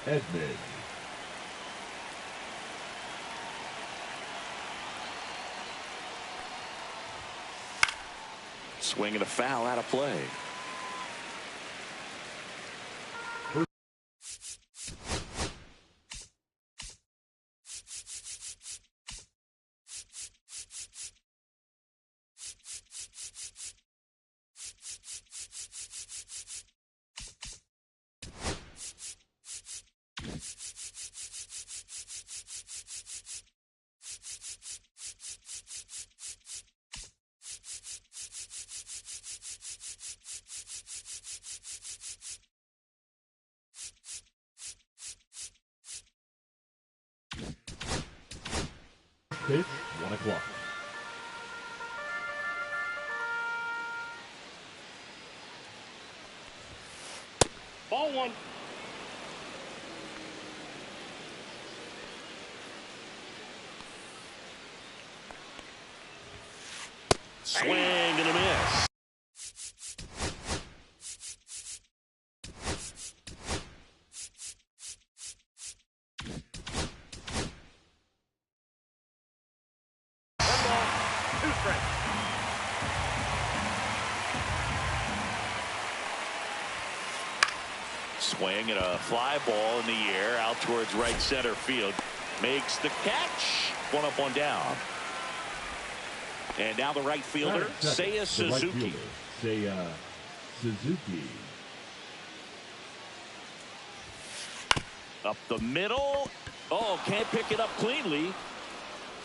Edmund. Swing and a foul out of play. Pitch, 1 o'clock. Ball 1. Swing and a miss. Swing and a fly ball in the air out towards right center field. Makes the catch. 1 up, 1 down. And now the right fielder, Seiya Suzuki. Seiya Suzuki. Up the middle. Oh, can't pick it up cleanly.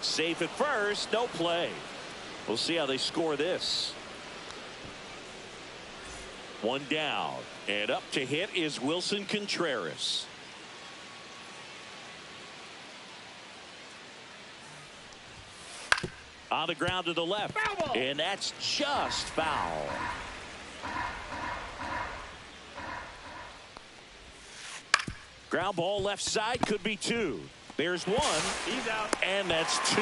Safe at first. No play. We'll see how they score this. 1 down. And up to hit is Wilson Contreras. On the ground to the left. And that's just foul. Ground ball left side, could be 2. There's 1. He's out. And that's 2.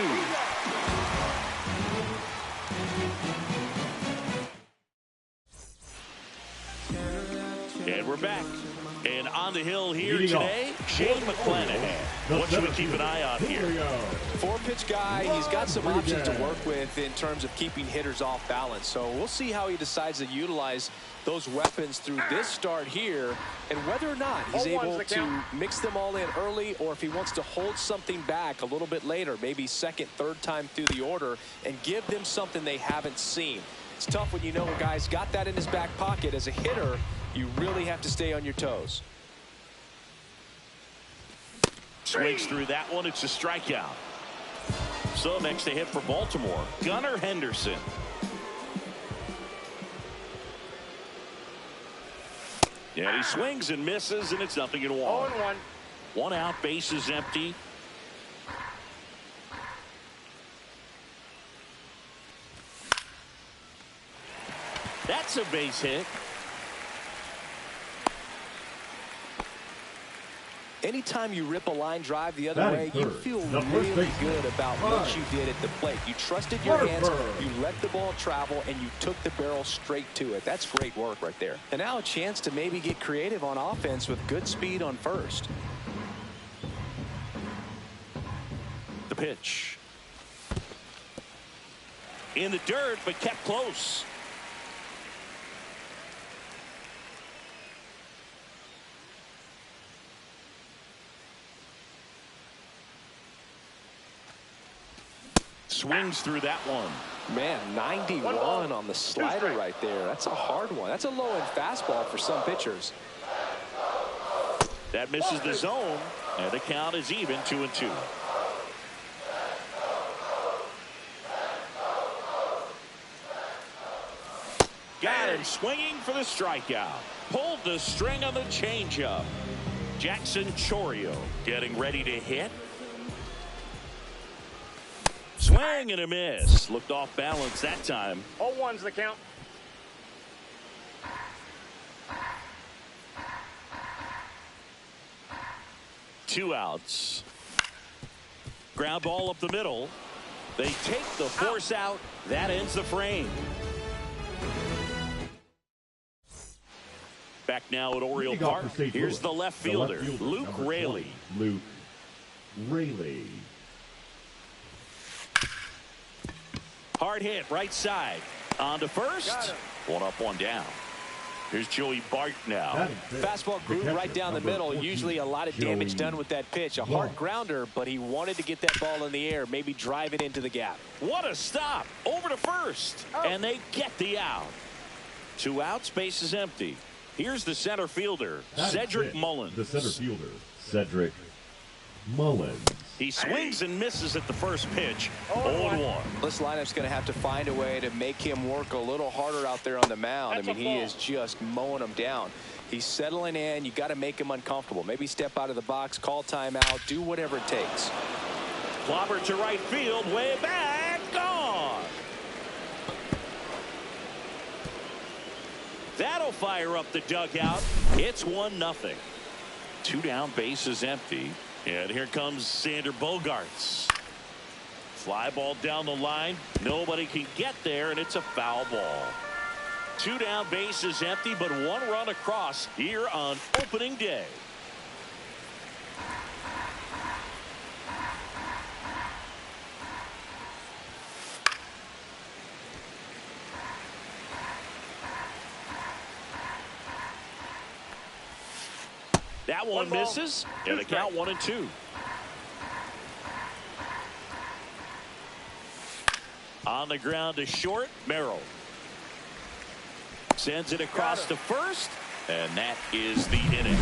And we're back. And on the hill here today, Shane McClanahan. What should we keep an eye on here? 4-pitch guy. He's got some options to work with in terms of keeping hitters off balance. So we'll see how he decides to utilize those weapons through this start here, and whether or not he's able to mix them all in early, or if he wants to hold something back a little bit later, maybe second, third time through the order, and give them something they haven't seen. It's tough when you know a guy's got that in his back pocket. As a hitter, you really have to stay on your toes. Swings through that one. It's a strikeout. So next to hit for Baltimore, Gunnar Henderson. And he swings and misses, and it's 0-1. 0-1. 1 out, base is empty. That's a base hit. Anytime you rip a line drive the other way, you feel really good about what you did at the plate. You trusted your hands, you let the ball travel, and you took the barrel straight to it. That's great work right there. And now a chance to maybe get creative on offense with good speed on first. The pitch. In the dirt, but kept close. Swings through that one. Man, 91 on the slider right there. That's a hard one. That's a low-end fastball for some pitchers. That misses the zone, and the count is even, 2-2. Got him swinging for the strikeout. Pulled the string on the changeup. Jackson Chourio getting ready to hit. Swing and a miss. Looked off balance that time. 0-1's the count. Two outs. Ground ball up the middle. They take the force out. That ends the frame. Back now at Oriole Leading off Park. for St. Here's Louis, the left fielder, Luke number Raley. 20, Luke Raley. Hard hit, right side. On to first. One up, one down. Here's Joey Bart now. Fastball grew right down the middle. Usually a lot of damage done with that pitch. A hard grounder, but he wanted to get that ball in the air, maybe drive it into the gap. What a stop. Over to first. And they get the out. 2 outs, base is empty. Here's the center fielder, Cedric Mullins. The center fielder, Cedric Mullins. He swings and misses at the first pitch. 0-1. This lineup's going to have to find a way to make him work a little harder out there on the mound. I mean, he is just mowing them down. He's settling in. You got to make him uncomfortable. Maybe step out of the box, call timeout, do whatever it takes. Clobber to right field, way back, gone. That'll fire up the dugout. It's 1-0. 2 down, base is empty. And here comes Sander Bogarts. Fly ball down the line. Nobody can get there, and it's a foul ball. 2 down, base is empty, but 1 run across here on opening day. That one misses, and the count 1-2. On the ground to short, Merrill. Sends it across to first, and that is the inning.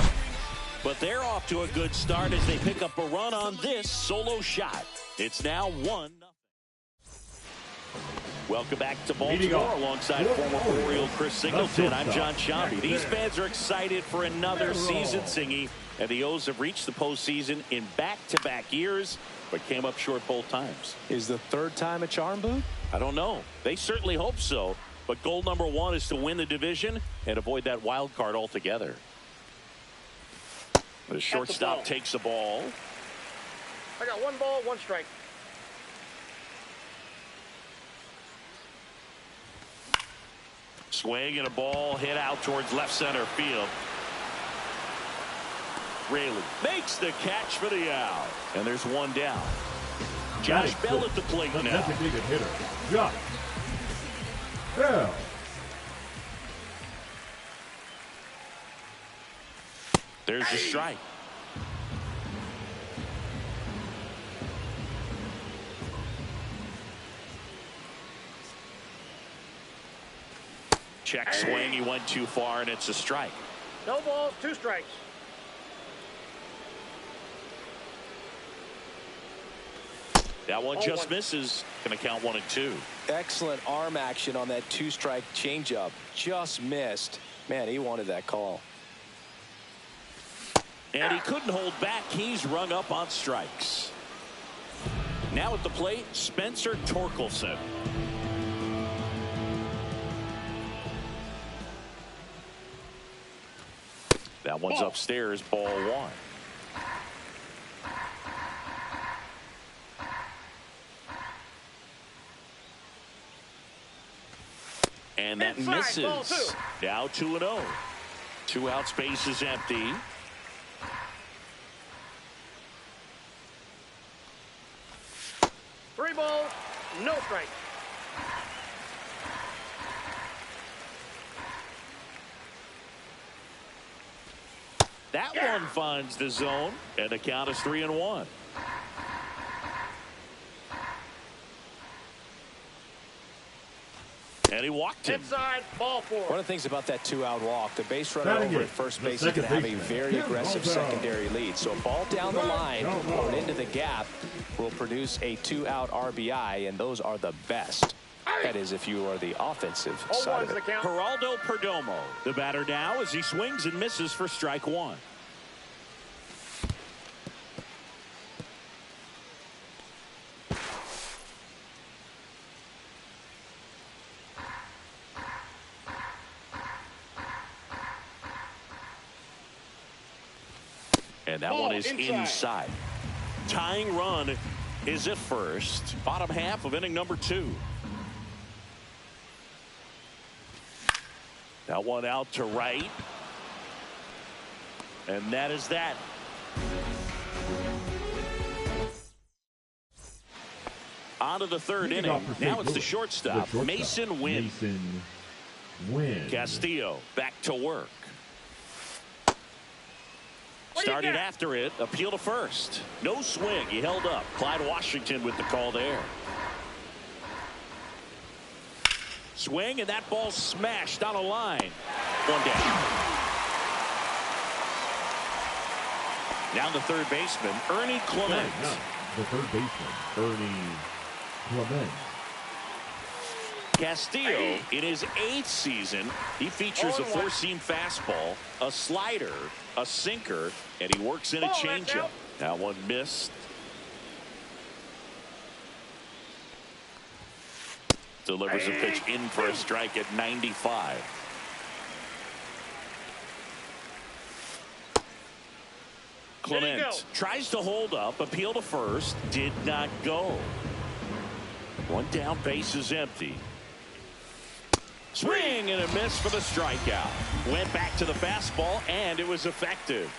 But they're off to a good start as they pick up a run on this solo shot. It's now 1-0. Welcome back to Baltimore alongside former Oriole Chris Singleton. I'm John Shambi. These fans are excited for another season, Singy, and the O's have reached the postseason in back-to-back years, but came up short both times. Is the 3rd time a charm, Boot? I don't know. They certainly hope so, but goal number 1 is to win the division and avoid that wild card altogether. The shortstop takes the ball. I got 1 ball, 1 strike. Swing and a ball hit out towards left center field. Raley makes the catch for the out. And there's 1 down. Josh Bell at the plate now. Designated hitter, Josh Bell. There's the strike. Check swing. He went too far, and it's a strike. No balls, 2 strikes. That one just misses. Going to count 1-2. Excellent arm action on that 2-strike changeup. Just missed. Man, he wanted that call. And he couldn't hold back. He's rung up on strikes. Now at the plate, Spencer Torkelson. That one's upstairs, ball 1. And that misses. Now 2-0. 2 outs, base is empty. Three balls, no strike. That one finds the zone, and the count is 3-1. And he walked him. Inside, ball 4. One of the things about that 2-out walk, the base runner over at first base is going to have a very aggressive secondary lead. So a ball down the line or into the gap will produce a 2-out RBI, and those are the best. That is, if you are the offensive side of it. Geraldo Perdomo, the batter now, as he swings and misses for strike 1. And that one is inside. Tying run is at first. Bottom half of inning number 2. That one out to right. And that is that. On to the third inning. Now it's the shortstop, Mason Wynn. Castillo back to work. Started after it. Appeal to first. No swing. He held up. Clyde Washington with the call there. Swing, and that ball smashed on a line. One down. Now the third baseman, Ernie Clement. The third baseman, Ernie Clement. Castillo, in his 8th season, he features a four-seam fastball, a slider, a sinker, and he works in a changeup. That one missed. Delivers a pitch in for a strike at 95. Clement tries to hold up, appeal to first, did not go. One down, base is empty. Swing and a miss for the strikeout. Went back to the fastball, and it was effective.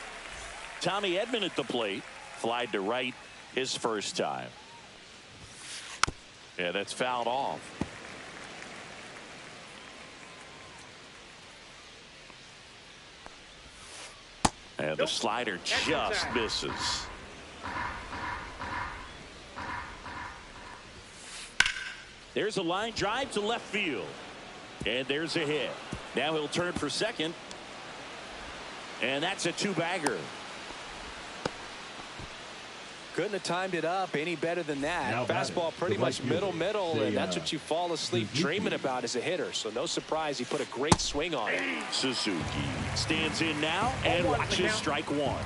Tommy Edman at the plate. Flied to right his first time. Yeah, that's fouled off. And the slider just misses. There's a line drive to left field. And there's a hit. Now he'll turn for second. And that's a two-bagger. Couldn't have timed it up any better than that. Fastball pretty much middle, and that's what you fall asleep dreaming about as a hitter. So no surprise he put a great swing on it. Suzuki stands in now and watches strike one.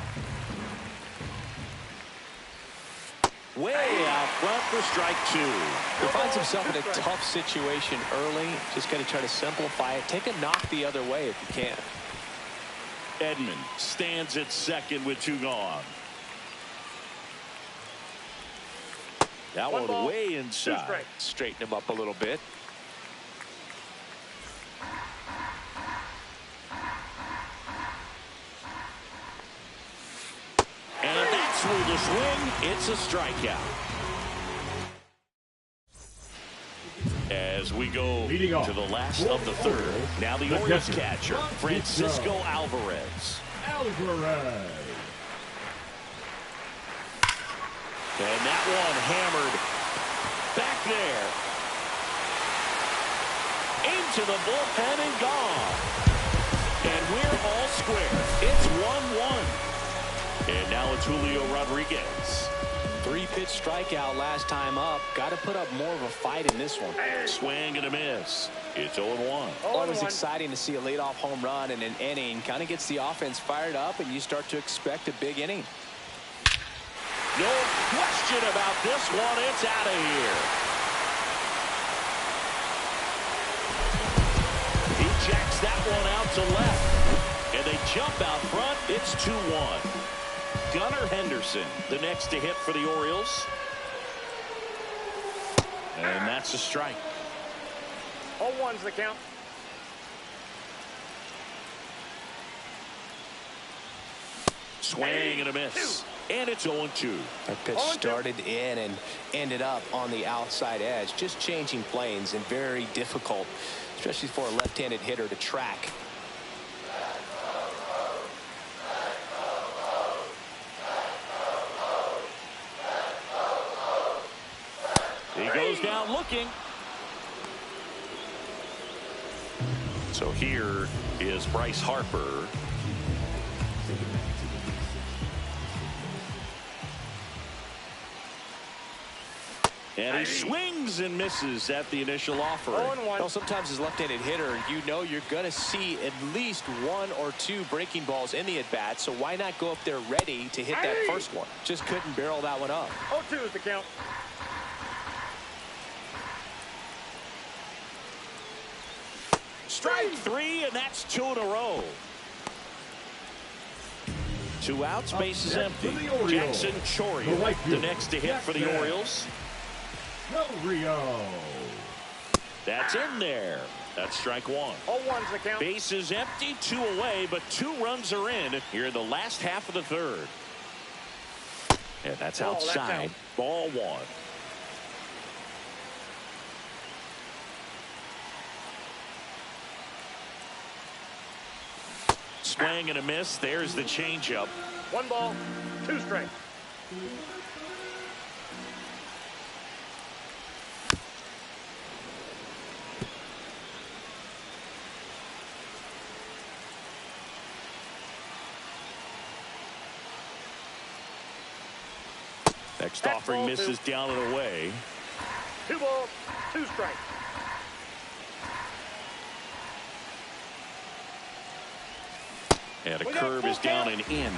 Way out front for strike two. He finds himself in a tough situation early. Just got to try to simplify it. Take a knock the other way if you can. Edman stands at second with two gone. That one way inside. Straighten him up a little bit. And that's through the swing. It's a strikeout. As we go to the last of the third. Now the Orioles catcher, Francisco Alvarez. And that one hammered back there. Into the bullpen and gone. And we're all square. It's 1-1. And now it's Julio Rodriguez. 3-pitch strikeout last time up. Got to put up more of a fight in this one. Swing and a miss. It's 0-1. Always exciting to see a leadoff home run in an inning. Kind of gets the offense fired up, and you start to expect a big inning. No question about this one. It's out of here. He jacks that one out to left. And they jump out front. It's 2-1. Gunnar Henderson, the next to hit for the Orioles. And that's a strike. 0-1's the count. Swing and a miss. And it's 0-2. That pitch started in and ended up on the outside edge. Just changing planes and very difficult, especially for a left-handed hitter to track. He goes down looking. So here is Bryce Harper. And he swings and misses at the initial offer. 0-1. Well, sometimes as left-handed hitter, you know you're going to see at least 1 or 2 breaking balls in the at-bat, so why not go up there ready to hit that first one? Just couldn't barrel that one up. 0-2 is the count. Strike 3, and that's 2 in a row. 2 outs, base is empty. Jackson Chourio, the next to hit for the Orioles. Rio. That's in there. That's strike one. 0-1's the count. Base is empty, 2 away, but 2 runs are in here in the last half of the third. And that's outside. Ball 1. Swing and a miss. There's the changeup. 1 ball, 2 strikes. Next offering misses down and away. 2 balls, 2 strikes. And a curve is down and in.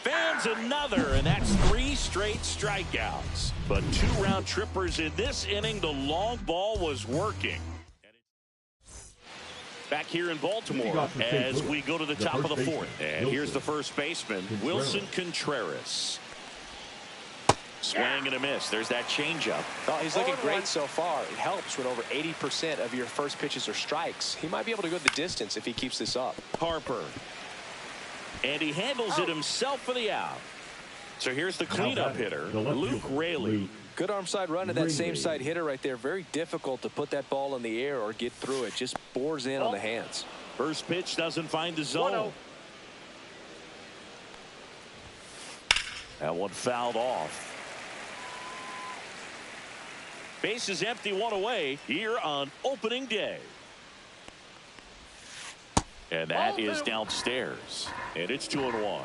Fans another, and that's 3 straight strikeouts. But 2 round trippers in this inning. The long ball was working. Back here in Baltimore as we go to the top of the 4th. And here's the first baseman, Wilson Contreras. Swing and a miss. There's that changeup. Oh, he's looking great so far. It helps when over 80% of your first pitches are strikes. He might be able to go the distance if he keeps this up. Harper. And he handles it himself for the out. So here's the cleanup hitter, Luke Raley. Good arm side run to that same side hitter right there. Very difficult to put that ball in the air or get through it. Just bores in on the hands. First pitch doesn't find the zone. That one fouled off. Base is empty, 1 away here on opening day. And that is downstairs. And it's 2-1.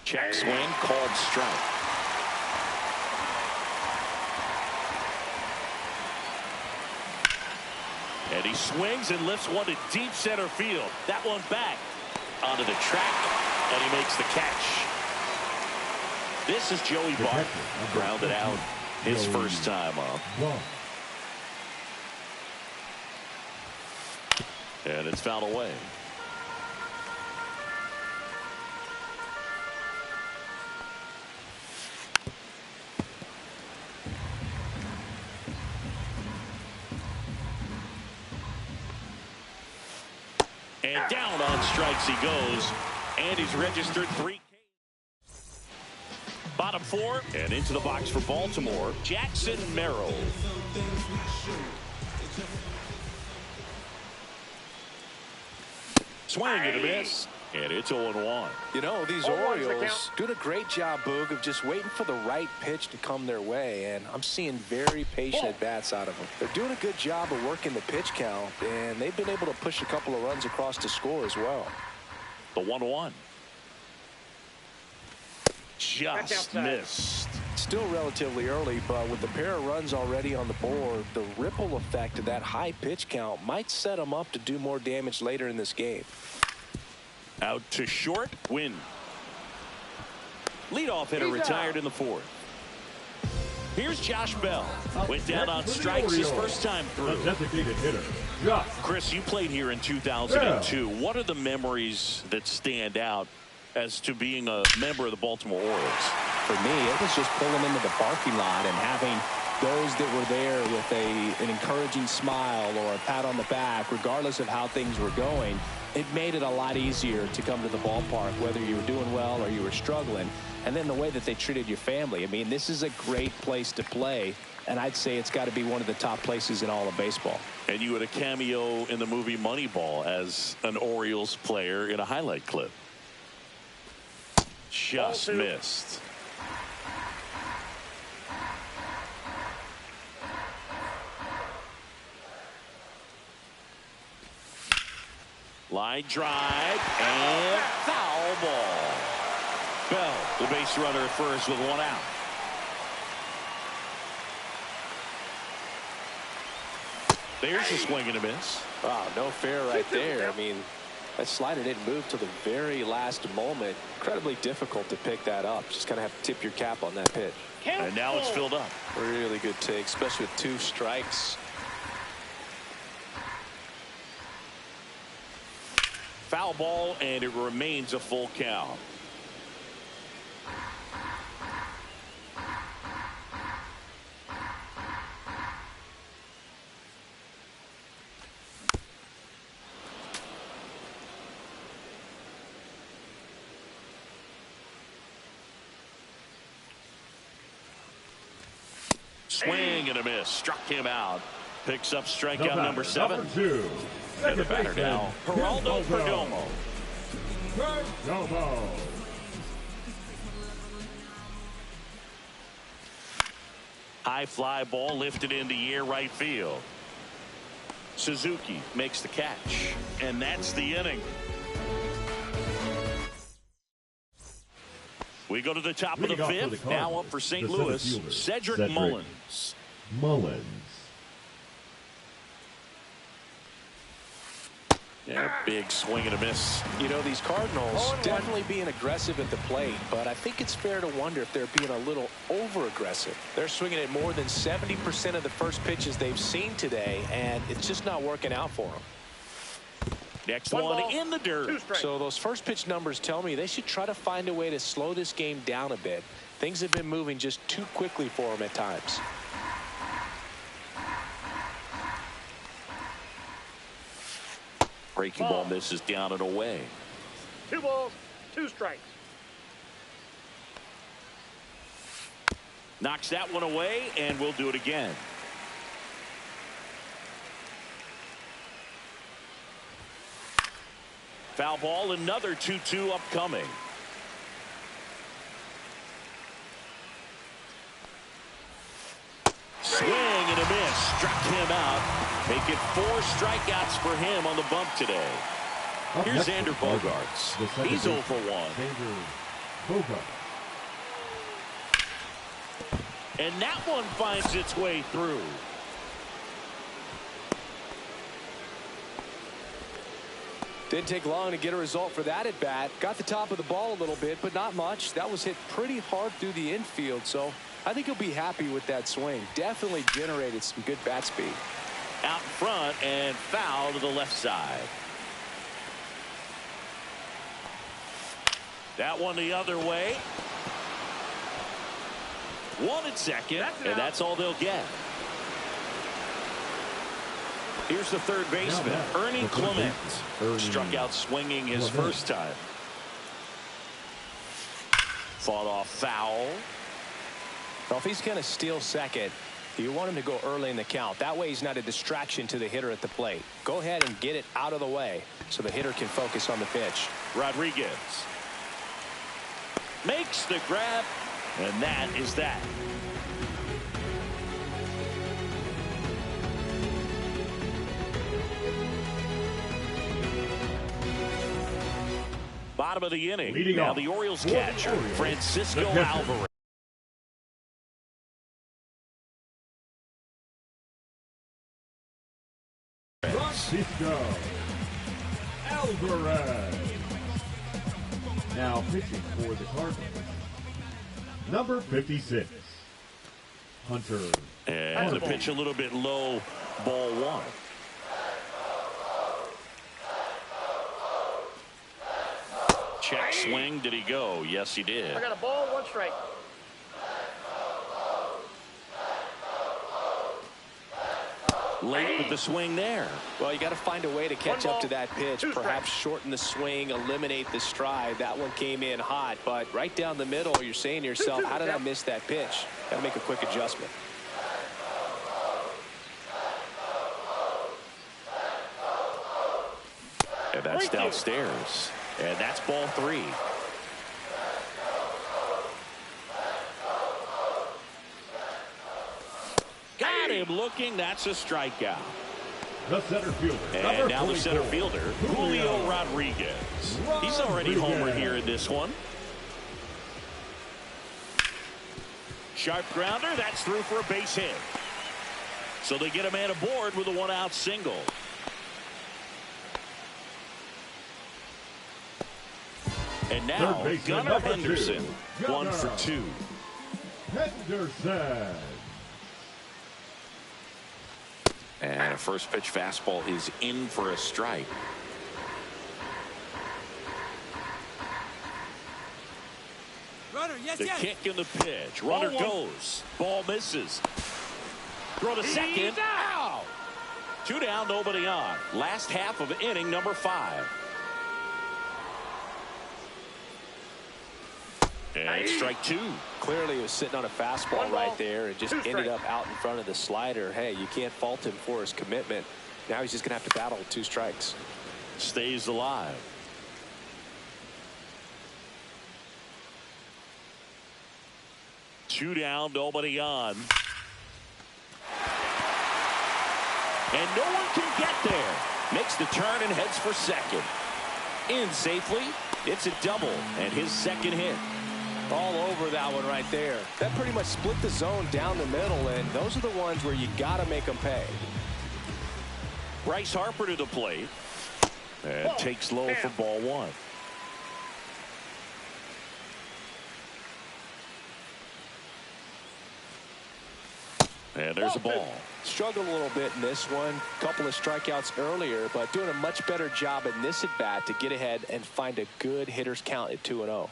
Check swing, called strike. And he swings and lifts one to deep center field. That one back onto the track, and he makes the catch. This is Joey Bart, grounded out his first time up. And it's fouled away. And down on strikes he goes. And he's registered 3. Bottom 4 and into the box for Baltimore, Jackson Merrill. Swing and a miss. And it's 0-1. You know, these Orioles doing a great job, Boog, of just waiting for the right pitch to come their way. And I'm seeing very patient at-bats out of them. They're doing a good job of working the pitch count, and they've been able to push a couple of runs across to score as well. The 1-1. Just missed. Still relatively early, but with the pair of runs already on the board, the ripple effect of that high pitch count might set them up to do more damage later in this game. Out to short, win. Leadoff hitter retired in the 4th. Here's Josh Bell. Went down on strikes his first time through. Designated hitter, Chris, you played here in 2002. What are the memories that stand out as to being a member of the Baltimore Orioles? For me, it was just pulling into the parking lot and having those that were there with an encouraging smile or a pat on the back, regardless of how things were going. It made it a lot easier to come to the ballpark, whether you were doing well or you were struggling. And then the way that they treated your family. I mean, this is a great place to play, and I'd say it's got to be one of the top places in all of baseball. And you had a cameo in the movie Moneyball as an Orioles player in a highlight clip. Just missed. Line drive and foul ball. Bell, the base runner at first with 1 out. There's a swing and a miss. Wow, no fair right there. I mean, that slider didn't move till the very last moment. Incredibly difficult to pick that up. Just kind of have to tip your cap on that pitch. And now it's filled up. Really good take, especially with 2 strikes. foul ball, and it remains a full count. Swing and a miss. Struck him out. Picks up strikeout number 7. Number 2. And the batter now, Geraldo Perdomo. High fly ball lifted in the air right field. Suzuki makes the catch. And that's the inning. We go to the top of the 5th. Now up for St. Louis, Cedric Mullins. Yeah, big swing and a miss. You know, these Cardinals definitely being aggressive at the plate, but I think it's fair to wonder if they're being a little over-aggressive. They're swinging at more than 70% of the first pitches they've seen today, and it's just not working out for them. Next one in the dirt. So those first pitch numbers tell me they should try to find a way to slow this game down a bit. Things have been moving just too quickly for them at times. Breaking ball misses down and away. 2 balls, 2 strikes. Knocks that one away, and we'll do it again. Foul ball, another 2-2 upcoming. Swing and a miss. Struck him out. Make it 4 strikeouts for him on the bump today. Here's Xander Bogaerts. He's 0 for 1. And that one finds its way through. Didn't take long to get a result for that at bat. Got the top of the ball a little bit, but not much. That was hit pretty hard through the infield, so I think he'll be happy with that swing. Definitely generated some good bat speed. Out front and foul to the left side. That one the other way. 1 at second, and that's all they'll get. Here's the third baseman, Ernie Clement. Struck out swinging his first time. Fought off foul. Well, if he's going to steal second, you want him to go early in the count. That way he's not a distraction to the hitter at the plate. Go ahead and get it out of the way so the hitter can focus on the pitch. Rodriguez makes the grab, and that is that. Bottom of the inning. Now the Orioles catcher, Francisco Alvarez. Francisco Alvarez. Now pitching for the Cardinals, number 56, Hunter. And the pitch a little bit low, ball 1. Check swing. Did he go? Yes, he did. I got a ball, 1 strike. Late with the swing there. Well, you got to find a way to catch up to that pitch. Perhaps shorten the swing, eliminate the stride. That one came in hot, but right down the middle, you're saying to yourself, how did I miss that pitch? Got to make a quick adjustment. And that's downstairs. And that's ball 3. Got him looking. That's a strikeout. The center fielder. And now the center fielder, Julio Rodriguez. He's already homered here in this one. Sharp grounder. That's through for a base hit. So they get a man aboard with a 1-out single. And now Gunnar Henderson, 1 for 2. Henderson. And a first pitch fastball is in for a strike. The kick and the pitch. Runner goes. Ball misses. Throw to second. Out. 2 down, nobody on. Last half of inning number 5. And strike 2. Clearly he was sitting on a fastball right there and just ended up out in front of the slider. Hey, you can't fault him for his commitment. Now he's just going to have to battle with 2 strikes. Stays alive. Two down, nobody on. And no one can get there. Makes the turn and heads for second. In safely. It's a double and his second hit. All over that one right there. That pretty much split the zone down the middle, and those are the ones where you got to make them pay. Bryce Harper to the plate. And takes low for ball 1. And there's a ball. Struggled a little bit in this one. Couple of strikeouts earlier, but doing a much better job in this at bat to get ahead and find a good hitter's count at 2-0.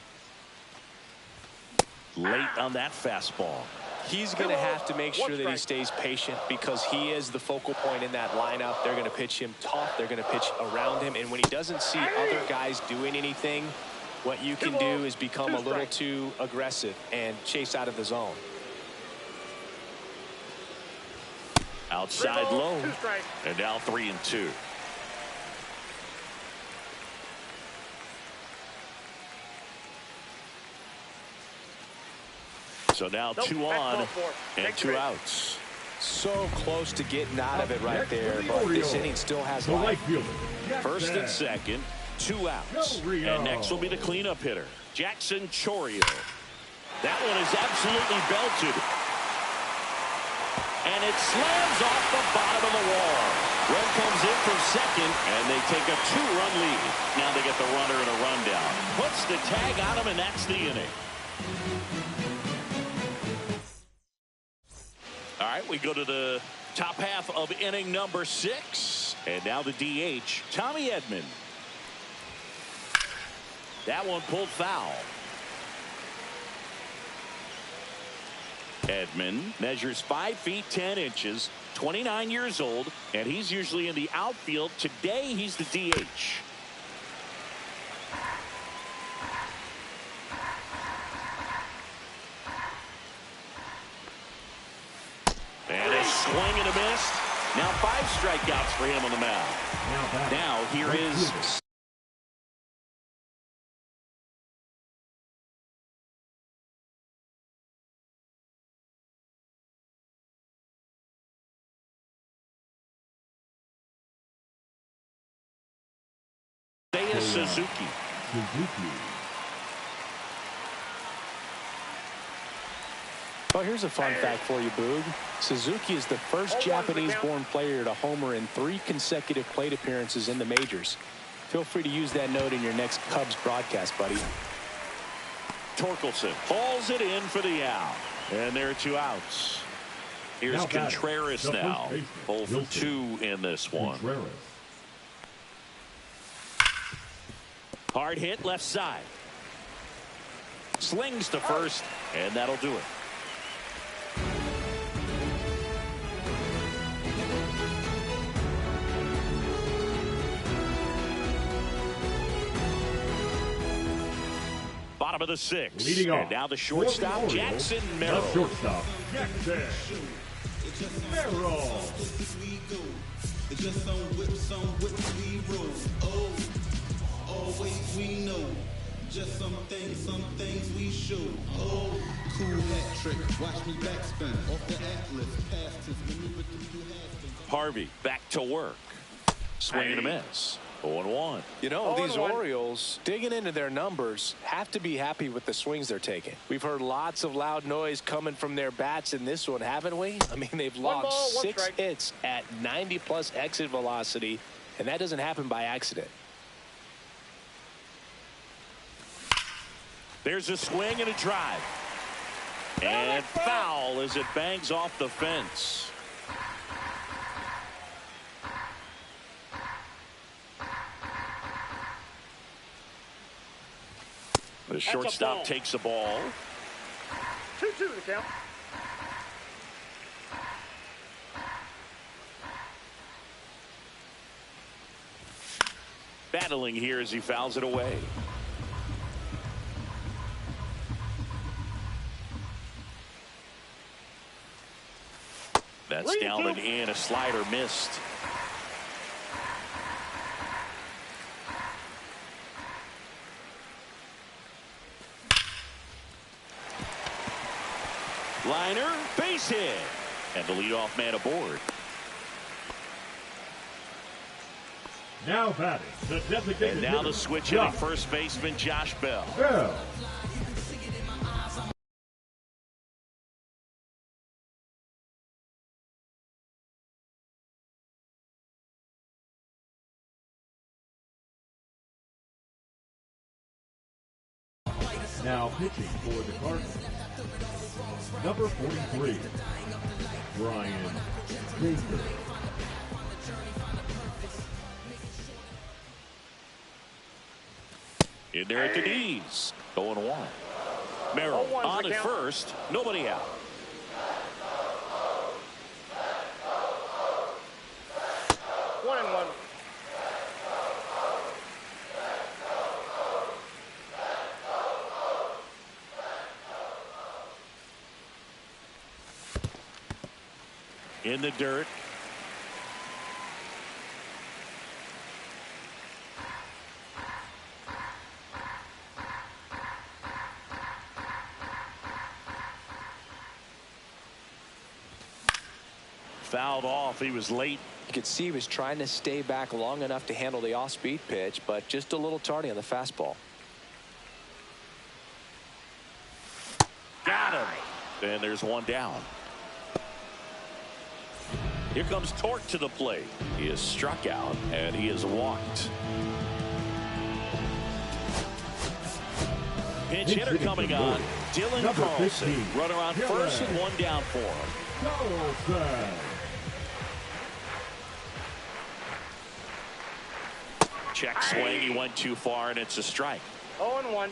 Late on that fastball. He's going to have to make sure that he stays patient because he is the focal point in that lineup. They're going to pitch him tough. They're going to pitch around him. And when he doesn't see other guys doing anything, what you can do is become a little too aggressive and chase out of the zone. Outside low. And now 3-2. So now 2 on and 2 outs. So close to getting out of it right there, but this inning still has life. First and second, 2 outs. And next will be the cleanup hitter, Jackson Chourio. That one is absolutely belted. And it slams off the bottom of the wall. Run comes in from second, and they take a 2-run lead. Now they get the runner and a rundown. Puts the tag on him, and that's the inning. All right, we go to the top half of inning number 6. And now the DH, Tommy Edman. That one pulled foul. Edman measures 5 feet 10 inches, 29 years old, and he's usually in the outfield. Today, he's the DH. And a swing and a miss. Now 5 strikeouts for him on the mound. Now here is Suzuki. Well, here's a fun fact for you, Boog. Suzuki is the first Japanese-born player to homer in 3 consecutive plate appearances in the majors. Feel free to use that note in your next Cubs broadcast, buddy. Torkelson hauls it in for the out. And there are 2 outs. Here's Contreras now. 0 for 2 in this one. Hard hit left side. Slings to first, and that'll do it. Bottom of the 6th. Leading and off, now the shortstop, Jackson Merrill. The shortstop, Jackson Merrill. Always we know, just some things we show. Oh, cool hat trick, watch me backspin off the atlas, past his maneuver through the Harvey back to work. Swing and a miss. 0-1. You know, these Orioles, digging into their numbers, have to be happy with the swings they're taking. We've heard lots of loud noise coming from their bats in this one, haven't we? I mean, they've logged 6 hits at 90-plus exit velocity, and that doesn't happen by accident. There's a swing and a drive. And foul as it bangs off the fence. The shortstop takes the ball. 2-2 the count. Battling here as he fouls it away. That's down and in. A slider missed. Liner, base hit. And the leadoff man aboard. Now batting, the designated And now the switch hitting first baseman Josh Bell. Now pitching for the Cardinals, number 43, Brian Baker. In there at the knees. 0-1. Merrill on at first. Nobody out. One and one. In the dirt. Fouled off. He was late. You could see he was trying to stay back long enough to handle the off-speed pitch, but just a little tardy on the fastball. Got him. And there's one down. Here comes Torque to the plate. He is struck out and he is walked. Pinch hitter coming on. Dylan Carlson. Runner on first and one down for him. Carlson. Check swing. He went too far and it's a strike. 0-1.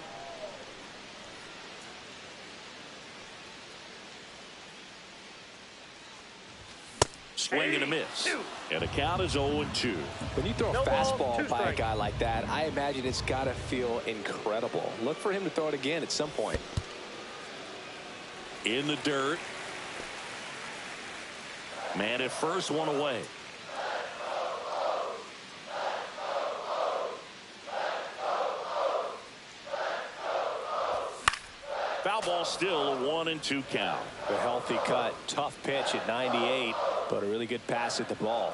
Swing and a miss. And the count is 0-2. When you throw a No ball, fastball two by a strikes. guy like that, I imagine it's got to feel incredible. Look for him to throw it again at some point. In the dirt. Man at first, one away. Foul ball, still a 1-2 count. A healthy cut, tough pitch at 98, but a really good pass at the ball.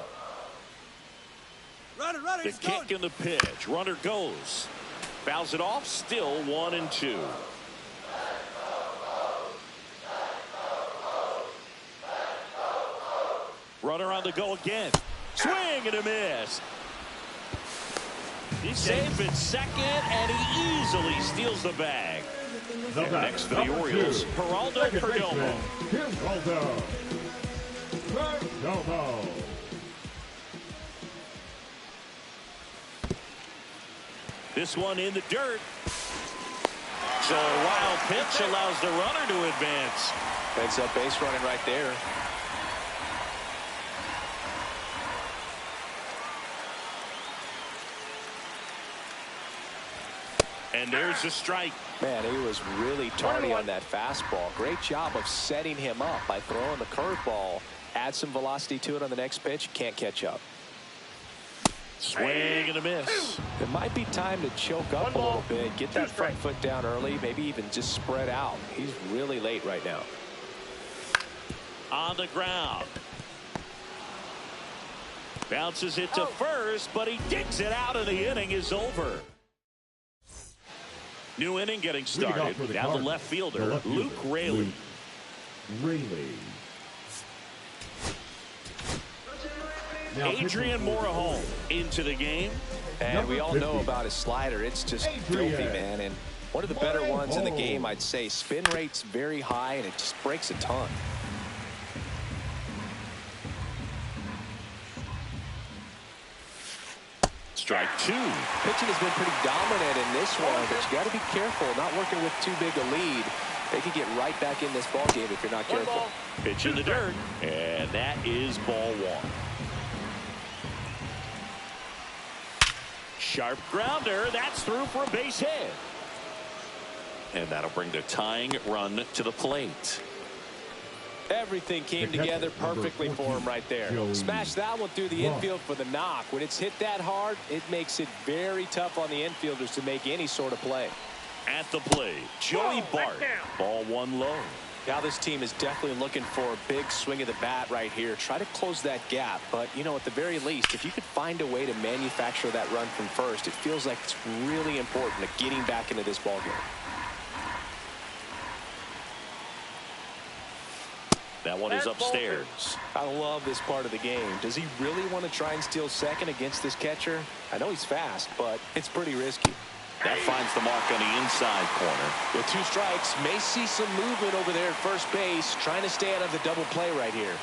The kick and the pitch. Runner goes. Fouls it off. Still 1-2. Runner on the go again. Swing and a miss. He's safe at second, and he easily steals the bag. And next for the Orioles, Geraldo Perdomo. Geraldo Perdomo. This one in the dirt. So a wild pitch allows the runner to advance. Heads up base running right there. And there's the strike. Man, he was really tardy on that fastball. Great job of setting him up by throwing the curveball. Add some velocity to it on the next pitch. Can't catch up. Swing and a miss. It might be time to choke up a little bit. Get that front foot down early. Maybe even just spread out. He's really late right now. On the ground. Bounces it to first, but he digs it out, and the inning is over. New inning getting started. Down the left fielder, Luke Raley. Adrian Morejon into the game. And we all know about his slider. It's just filthy, man. And one of the better ones in the game, I'd say. Spin rate's very high, and it just breaks a ton. Strike two. Pitching has been pretty dominant in this one, but you got to be careful, not working with too big a lead. They could get right back in this ball game if you're not careful. Pitch in the dirt, and that is ball one. Sharp grounder. That's through for a base hit. And that'll bring the tying run to the plate. Everything came together perfectly for him right there. Smashed that one through the infield for the knock. When it's hit that hard, it makes it very tough on the infielders to make any sort of play. At the plate, Joey Bart. Ball one low. Now this team is definitely looking for a big swing of the bat right here. Try to close that gap. But, you know, at the very least, if you could find a way to manufacture that run from first, it feels like it's really important to getting back into this ball game. That one is upstairs. I love this part of the game. Does he really want to try and steal second against this catcher? I know he's fast, but it's pretty risky. That finds the mark on the inside corner. With two strikes, may see some movement over there at first base, trying to stay out of the double play right here.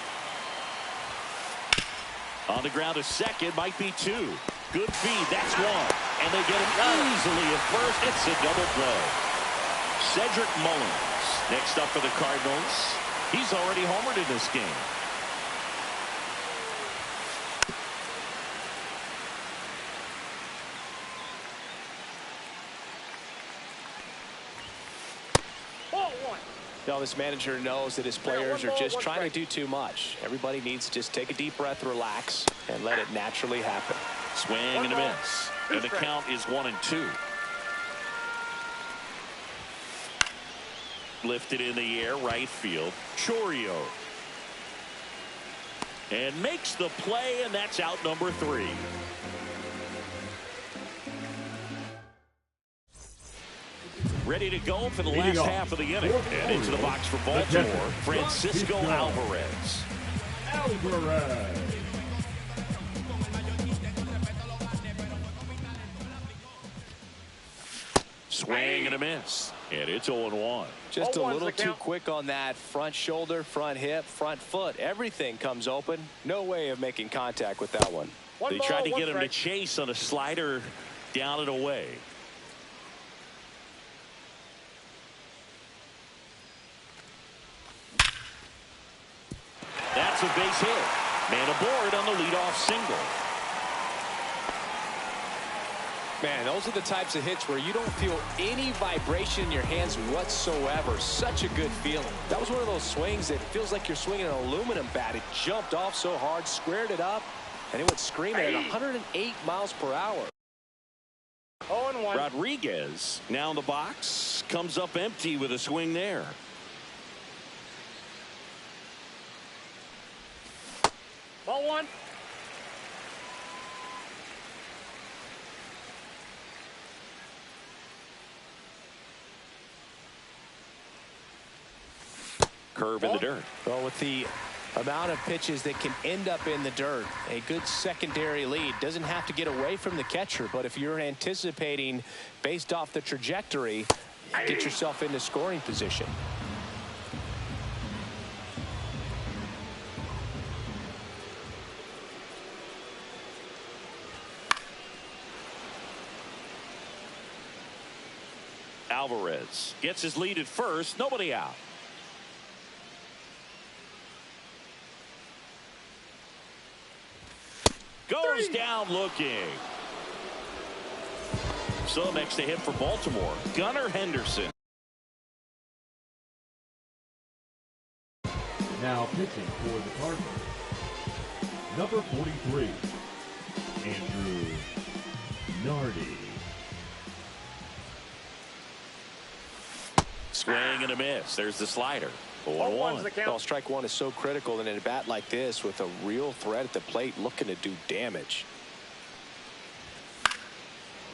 On the ground to second, might be two. Good feed, that's one. And they get him easily at first. It's a double play. Cedric Mullins next up for the Cardinals. He's already homered in this game. Now this manager knows that his players are just trying to do too much. Everybody needs to just take a deep breath, relax, and let it naturally happen. Swing and a miss. And the count is 1-2. Lifted in the air, right field. Chourio. And makes the play, and that's out number 3. Ready to go for the last half of the inning. And into the box for Baltimore, Francisco Alvarez. Swing and a miss. And it's 0-1. Just a little too quick on that front shoulder, front hip, front foot. Everything comes open. No way of making contact with that one. They tried to get him to chase on a slider down and away. That's a base hit. Man aboard on the leadoff single. Man, those are the types of hits where you don't feel any vibration in your hands whatsoever. Such a good feeling. That was one of those swings that feels like you're swinging an aluminum bat. It jumped off so hard, squared it up, and it went screaming at 108 miles per hour. 0-1. Rodriguez now in the box. Comes up empty with a swing there. Ball one. Curve in the dirt. Well, with the amount of pitches that can end up in the dirt, a good secondary lead. Doesn't have to get away from the catcher, but if you're anticipating based off the trajectory, get yourself into scoring position. Alvarez gets his lead at first. Nobody out. Goes down looking. So next to hit for Baltimore, Gunnar Henderson. Now pitching for the Cardinals, number 43, Andrew Nardi. Swing and a miss. There's the slider. 0-1. Well, strike one is so critical in a bat like this with a real threat at the plate looking to do damage.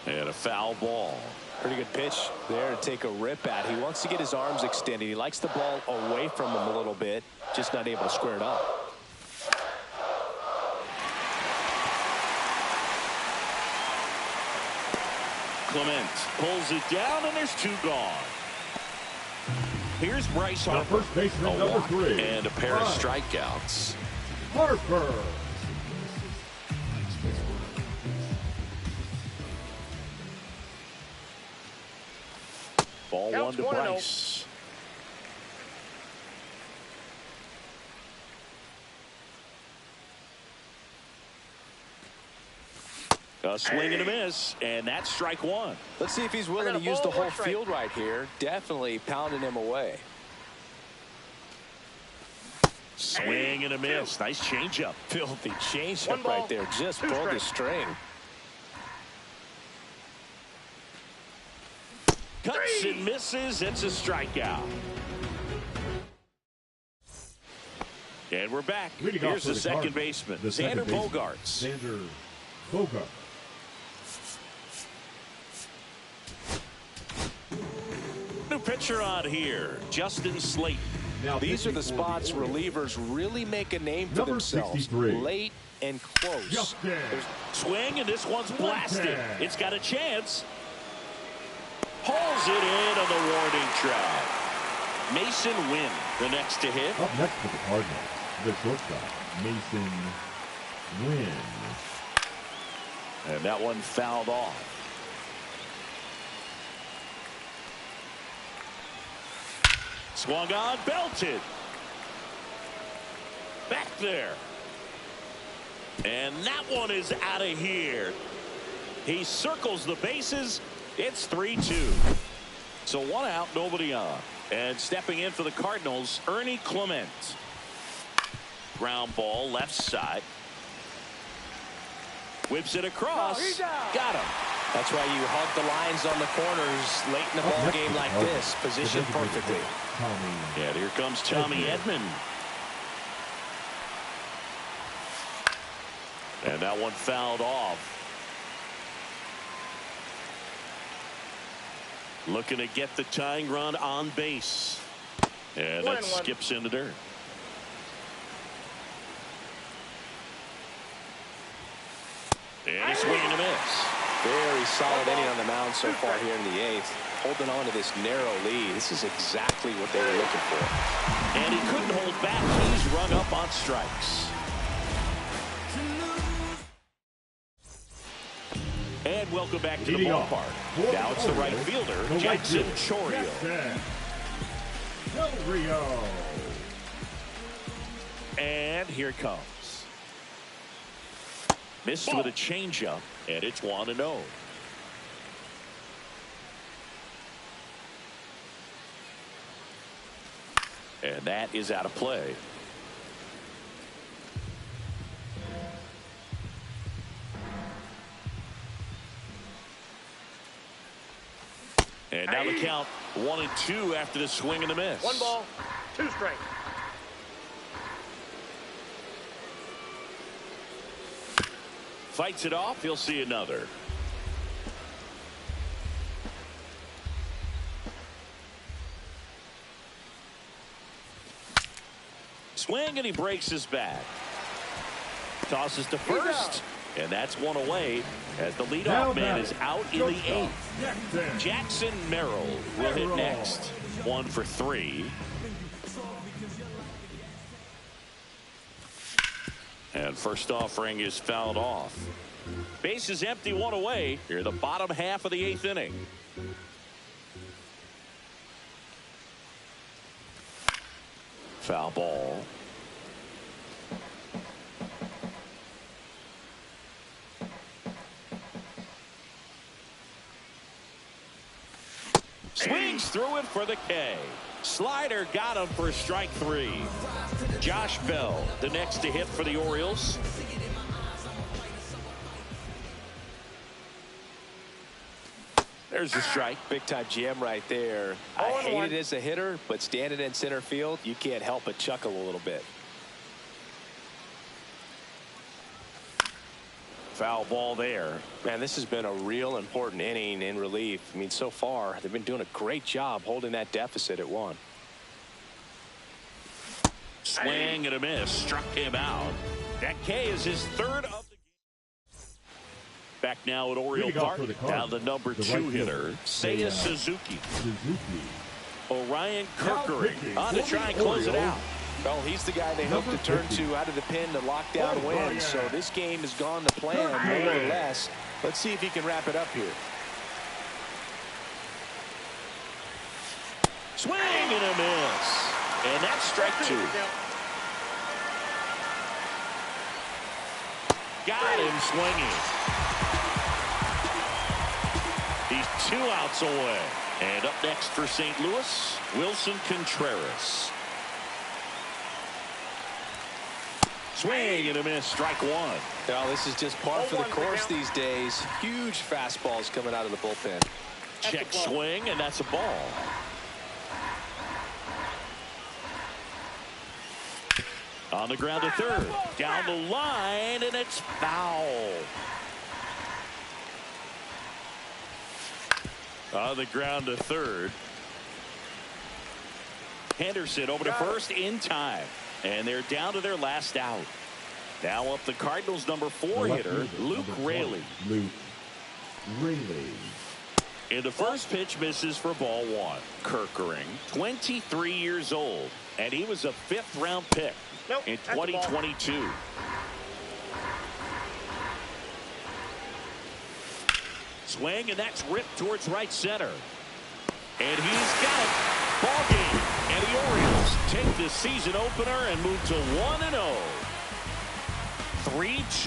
And a foul ball. Pretty good pitch there to take a rip at. He wants to get his arms extended. He likes the ball away from him a little bit, just not able to square it up. Clement pulls it down, and there's 2 gone. Here's Bryce Harper. First baseman, number 3. And a pair of strikeouts. Harper. 1-1 to Bryce. A swing and a miss, and that's strike one. Let's see if he's willing to use the whole field right here. Definitely pounding him away. Swing and a miss. Nice changeup. Filthy changeup right there. Just pulled the string. Cuts and misses. It's a strikeout. And we're back. Here's the second baseman, Xander Bogaerts. Xander Bogaerts. New pitcher on here, Justin Slayton. Now these are the spots relievers really make a name for themselves. 63. Late and close. Swing, and this one's blasted. It's got a chance. Pulls it in on the warning track. Mason Wynn, the next to hit. Up next for the Cardinals, the shortstop, Mason Wynn. And that one fouled off. Swung on, belted. Back there. And that one is out of here. He circles the bases. It's 3-2. So one out, nobody on. And stepping in for the Cardinals, Ernie Clement. Ground ball, left side. Whips it across. Got him. That's why you hug the lines on the corners late in the ball game like this. Positioned perfectly. Yeah, here comes Tommy Edman. And that one fouled off. Looking to get the tying run on base. And that skips into dirt. And a swing and a miss. Very solid inning on the mound so far here in the eighth. Holding on to this narrow lead. This is exactly what they were looking for. And he couldn't hold back. He's rung up on strikes. And welcome back to the ballpark. Now it's the right fielder, Jackson Chourio. And here it comes. Missed with a changeup, and it's 1-0. And that is out of play. And now the count 1-2 after the swing and the miss. 1 ball, 2 strikes. Fights it off. He'll see another. Swing, and he breaks his back. Tosses to first. And that's one away as the leadoff man is out in the eighth. Jackson Merrill will hit next. 1 for 3. And first offering is fouled off. Base is empty, 1 away. Here the bottom half of the 8th inning. Foul ball. Swings through it for the K. Slider got him for strike 3. Josh Bell, the next to hit for the Orioles. There's the strike. Big time GM right there. I hate it as a hitter, but standing in center field, you can't help but chuckle a little bit. Foul ball there. Man, this has been a real important inning in relief. I mean, so far, they've been doing a great job holding that deficit at 1. Swing and a miss. Struck him out. That K is his 3rd of the game. Back now at Oriole Park. Now the number 2 hitter, Seiya Suzuki. Orion Kirkering on to try and close it out. Well, he's the guy they hope to turn to out of the pen to lock down wins. So this game has gone to plan, more or less. Let's see if he can wrap it up here. and a miss. And that's strike 2. Got him swinging. He's 2 outs away. And up next for St. Louis, Wilson Contreras. Swing and a miss, strike 1. Now this is just par for the course these days. Huge fastballs coming out of the bullpen. Check swing, and that's a ball. On the ground to third. Down the line, and it's foul. On the ground to third. Henderson over to first in time. And they're down to their last out. Now up the Cardinals' number 4 hitter, Luke Raley. Luke Raley. And the first pitch misses for ball 1. Kerkering, 23 years old. And he was a 5th-round pick in 2022. Swing, and that's ripped towards right center. And he's got it. Ball game. And the Orioles take the season opener and move to 1-0. 3-2.